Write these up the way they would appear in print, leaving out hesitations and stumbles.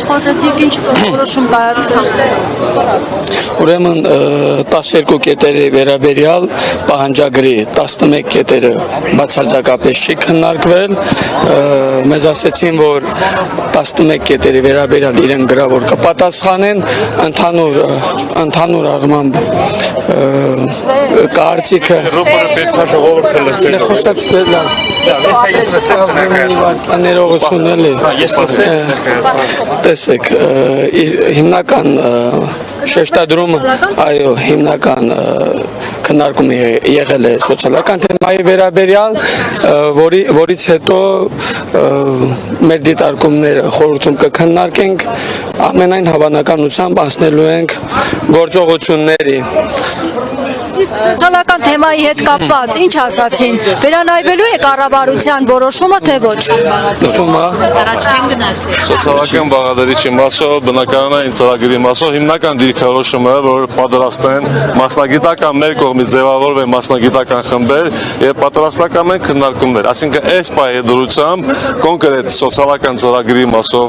խոսեցիք, ինչ որոշում կայացրել։ Ուրեմն 12 կետերի վերաբերյալ պահանջագրի 11 կետերը բացարձակապես չի քննարկվել, մեզ ասեցին, որ 11 կետերի վերաբերյալ իրեն գրավոր կպատասխանեն, ընդհանուր առմամբ կարծիքը տեսեք, հիմնական շեշտադրումը, այո, հիմնական քննարկումը եղել է սոցիալական թեմայի վերաբերյալ, որից հետո մեր դիտարկումները խորհրդում կքննարկենք, ամենայն հավանականությամբ անցնելու ենք գործողությունների։ Սոցիալական թեմայի հետ կապված ինչ ասացին, վերանայվելու է կառավարության որոշումը, թե ոչ։ Սոցիալական բաղադրիչի մասով, բնակարանային ծրագրի մասով հիմնական դիրքորոշումը, որ պատրաստեն մասնագիտական մեր կողմից ձևավորվեն մասնագիտական խմբեր եւ պատրաստական են քննարկումներ, այսինքն այս պահի դրությամբ կոնկրետ սոցիալական ծրագրի մասով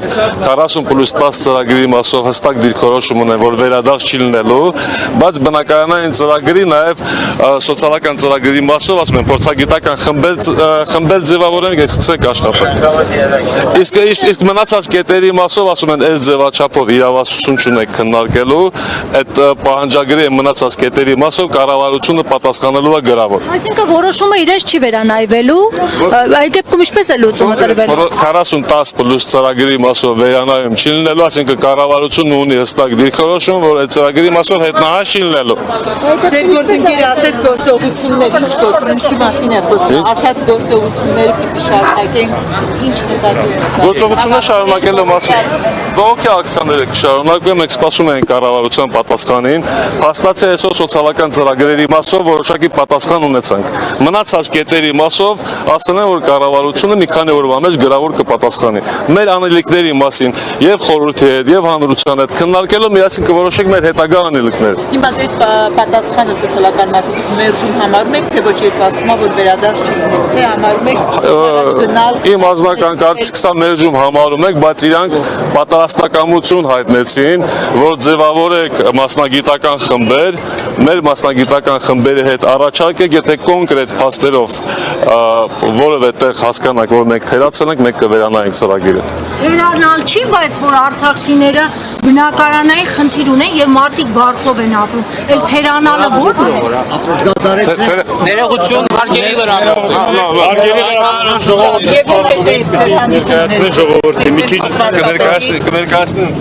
40+10 ծրագրի մասով հստակ դիրքորոշում ունեն, որ վերադարձ չի լինելու, բայց բնակարանային ծրագրի նաև սոցիալական ծրագրի մասով ասում են փորձագիտական խմբեր ձևավորենք եւ սկսենք աշխատել։ Իսկ մնացած կետերի մասով ասում են այս ձևաչափով իրավասություն չունեք քննարկելու, այդ պահանջագրի մնացած կետերի մասով կառավարությունը պատասխանելու է գրավոր։ Այսինքն որոշումը իրենց չի վերանայվելու, այդ դեպքում ինչպես է լուծումը տրվելու։ 40+10 ծրագրի մասով վերանայում չի լինելու, այսինքն կառավարությունը ունի հստակ դիրքորոշում, որ այդ ծրագրի մասով հետնահաս չի լինելու։ Գործընկերը ասաց գործողություններ, ինչի մասին է խոսքը, ասաց գործողությունները պիտի շարունակենք, ինչն է դա։ Գործողությունները շարունակելու մասին բողոքի ակցիաները կշարունակվեն, մենք սպասում ենք կառավարության պատասխանին, փաստացի այսօր սոցիալական ծրագրերի մասով որոշակի պատասխան ունեցանք։ Մնացած կետերի մասով ասել են, որ կառավարությունը մի քանի օրվա մեջ գրավոր կպատասխանի։ Մեր անելիքների մասին եւ խորհրդի հետ եւ հանրության հետ քննարկելով միասին կորոշենք մեր հետագա անելիքները։ Հիմա այդ պատասխանը սոցիալական մասով մերժում համարում եք, թե ոչ երբ ասում որ վերադարձ չի լինելու, թե համարում եք գնալ։ Իմ անձնական կարծիքս մերժում համարում եք, բայց իրանք պատրաստակամություն հայտնեցին, որ ձևավորեք մասնագիտական խմբեր, մեր մասնագիտական խմբերի հետ առաջարկեք, եթե կոնկրետ փաստերով որևէ տեղ հասկանանք, որ մենք թերացել ենք, մենք կվերանայենք ծրագիրը։ Թերանալ չի, բայց որ արցախցիները բնակարանային խնդիր ունեն եւ մարդիկ բարձով են ապրում։ Էլ թերանալը ո՞րն է։ Ներողություն հարգելի լրագրող։ Հարգելի ժողովրդի մի քիչ կներկայացնեն։